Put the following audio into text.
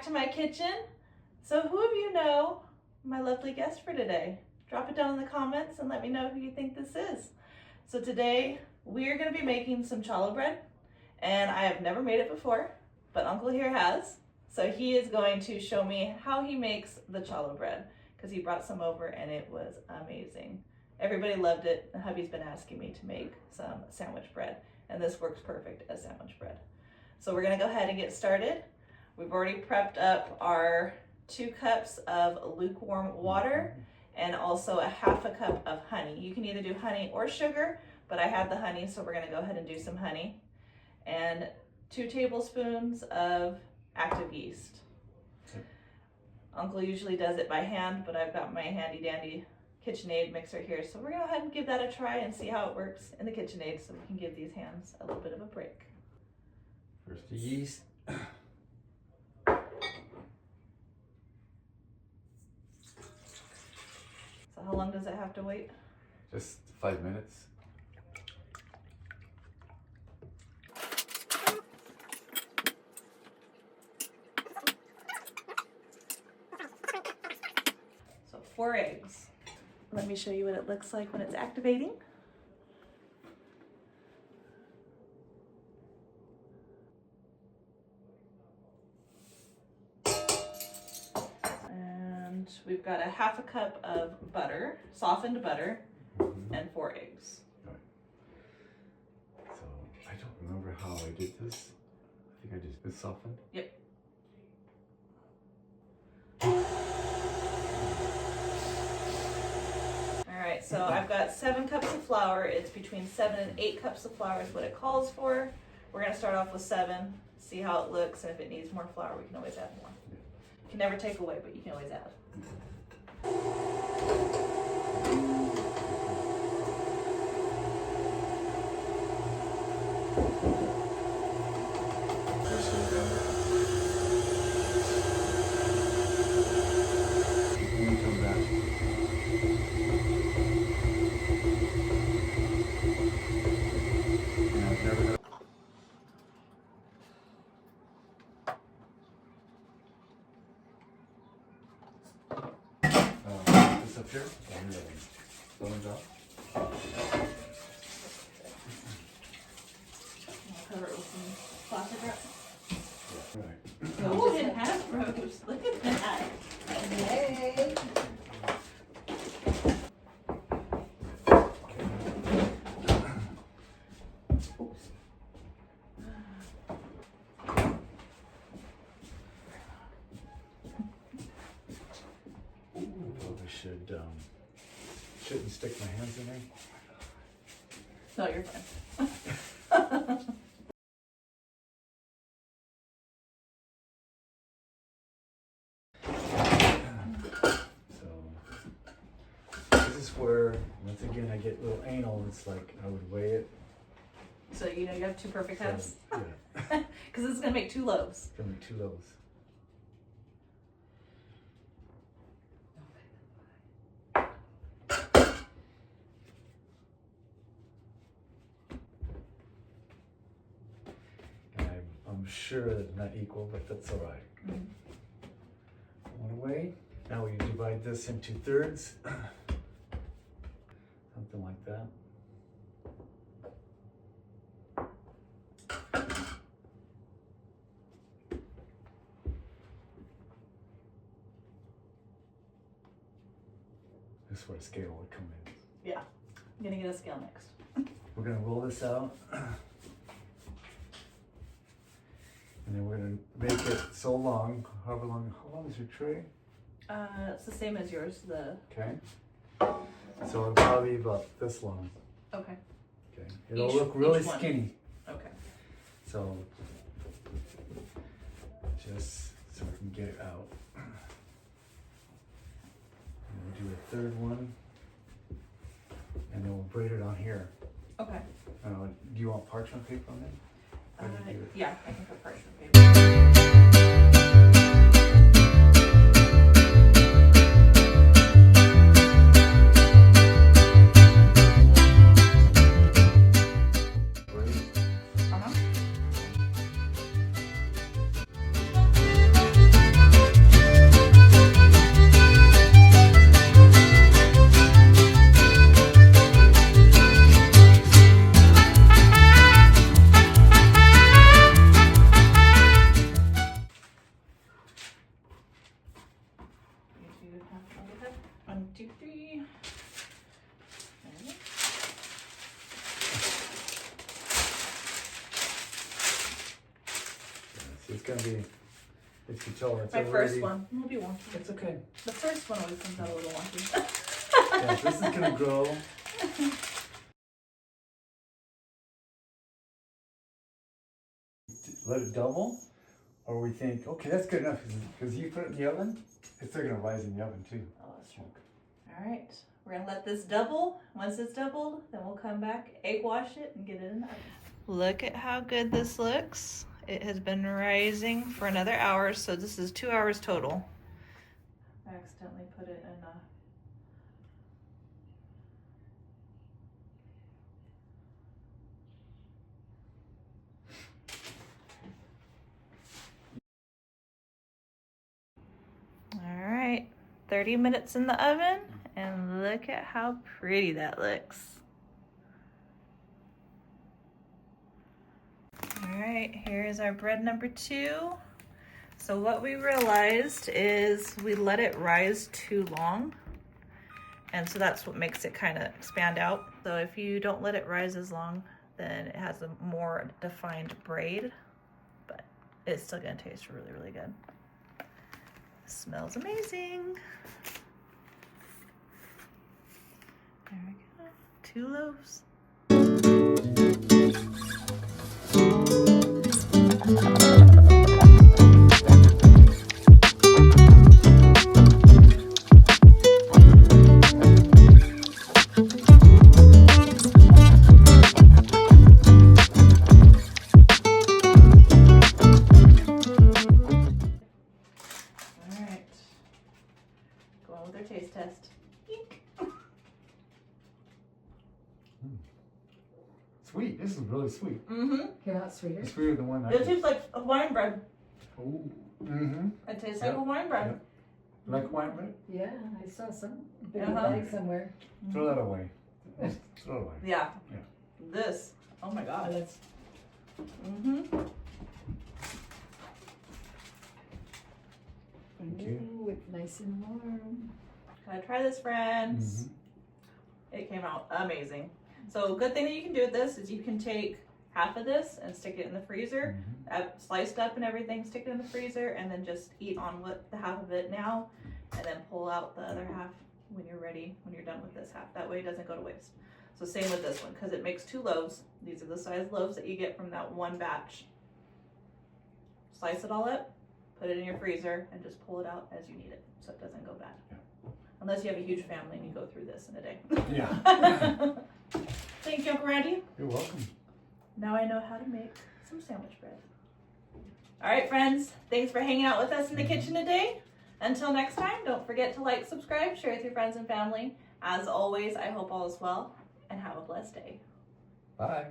back to my kitchen. So who of you know my lovely guest for today? Drop it down in the comments and let me know who you think this is. So today we are going to be making some challah bread, and I have never made it before, but Uncle here has. So he is going to show me how he makes the challah bread, because he brought some over and it was amazing. Everybody loved it, and hubby's been asking me to make some sandwich bread, and this works perfect as sandwich bread. So we're gonna go ahead and get started. We've already prepped up our 2 cups of lukewarm water and also a ½ cup of honey. You can either do honey or sugar, but I had the honey, so we're gonna go ahead and do some honey. And 2 tablespoons of active yeast. Okay. Uncle usually does it by hand, but I've got my handy dandy KitchenAid mixer here, so we're gonna go ahead and give that a try and see how it works in the KitchenAid so we can give these hands a little bit of a break. First the yeast. So how long does it have to wait? Just 5 minutes. So 4 eggs. Let me show you what it looks like when it's activating. And we've got a ½ cup of butter, softened butter, and 4 eggs. Right. So I don't remember how I did this. I think I just did softened. Yep. Alright, so I've got 7 cups of flour. It's between 7 and 8 cups of flour is what it calls for. We're going to start off with 7, see how it looks, and if it needs more flour, we can always add more. You can never take away, but you can always add. Up here, Cover it with some plastic wrap. Yeah, right. Oh, it has rose. Look at that. Yay. Shouldn't stick my hands in there. No, you're fine. So this is where, once again, I get a little anal. It's like I would weigh it. So you know you have 2 perfect hands? Yeah. Because this is going to make 2 loaves. It's going to make 2 loaves. I'm sure it's not equal, but that's all right. One way. Now we divide this into thirds. Something like that. This is where a scale would come in. Yeah. I'm going to get a scale next. We're going to roll this out. And then we're going to make it so long, however long, how long is your tray? It's the same as yours, Okay. So it'll probably be about this long. Okay. Okay. It'll look really one. skinny. Okay. So, just so we can get it out. And we'll do a 3rd one. And then we'll braid it on here. Okay. Do you want parchment paper on there? Yeah, I can put parchment paper. it's gonna be, it's Challah. It's My already, first one. It'll be wonky. It's okay. The first one always comes out a little wonky. Yeah, this is gonna grow. Let it double, or we think, okay, that's good enough, because you put it in the oven, it's still gonna rise in the oven too. Oh, that's true. All right, we're gonna let this double. Once it's doubled, then we'll come back, egg wash it, and get it in the oven. Look at how good this looks. It has been rising for another hour, so this is 2 hours total. I accidentally put it in a... All right, 30 minutes in the oven, and look at how pretty that looks. All right, here is our bread number 2. So what we realized is we let it rise too long, and so that's what makes it kind of expand out. So if you don't let it rise as long, then it has a more defined braid, but it's still gonna taste really, really good. Smells amazing. There we go. 2 loaves. Taste test. Sweet. This is really sweet. Mm-hmm. Came out sweeter. It's sweeter than one. It tastes like a wine bread. Oh. Mm-hmm. It tastes like a wine bread. Yep. Like wine bread? Yeah, I saw some big Uh-huh. bag somewhere. Throw that away. Throw it away. Yeah. Yeah. This. Oh my Oh, god. that's Mm-hmm. Thank you. Ooh, it's nice and warm. Gotta try this, friends. It came out amazing. So good thing that you can do with this is you can take half of this and stick it in the freezer, sliced up and everything, stick it in the freezer, and then just eat on what the half of it now, and then pull out the other half when you're ready, when you're done with this half. That way it doesn't go to waste. So same with this one, because it makes 2 loaves. These are the size loaves that you get from that one batch. Slice it all up, put it in your freezer, and just pull it out as you need it, so it doesn't go bad. Unless you have a huge family and you go through this in a day. Yeah. Thank you, Uncle Randy. You're welcome. Now I know how to make some sandwich bread. All right, friends. Thanks for hanging out with us in the kitchen today. Until next time, don't forget to like, subscribe, share with your friends and family. As always, I hope all is well, and have a blessed day. Bye.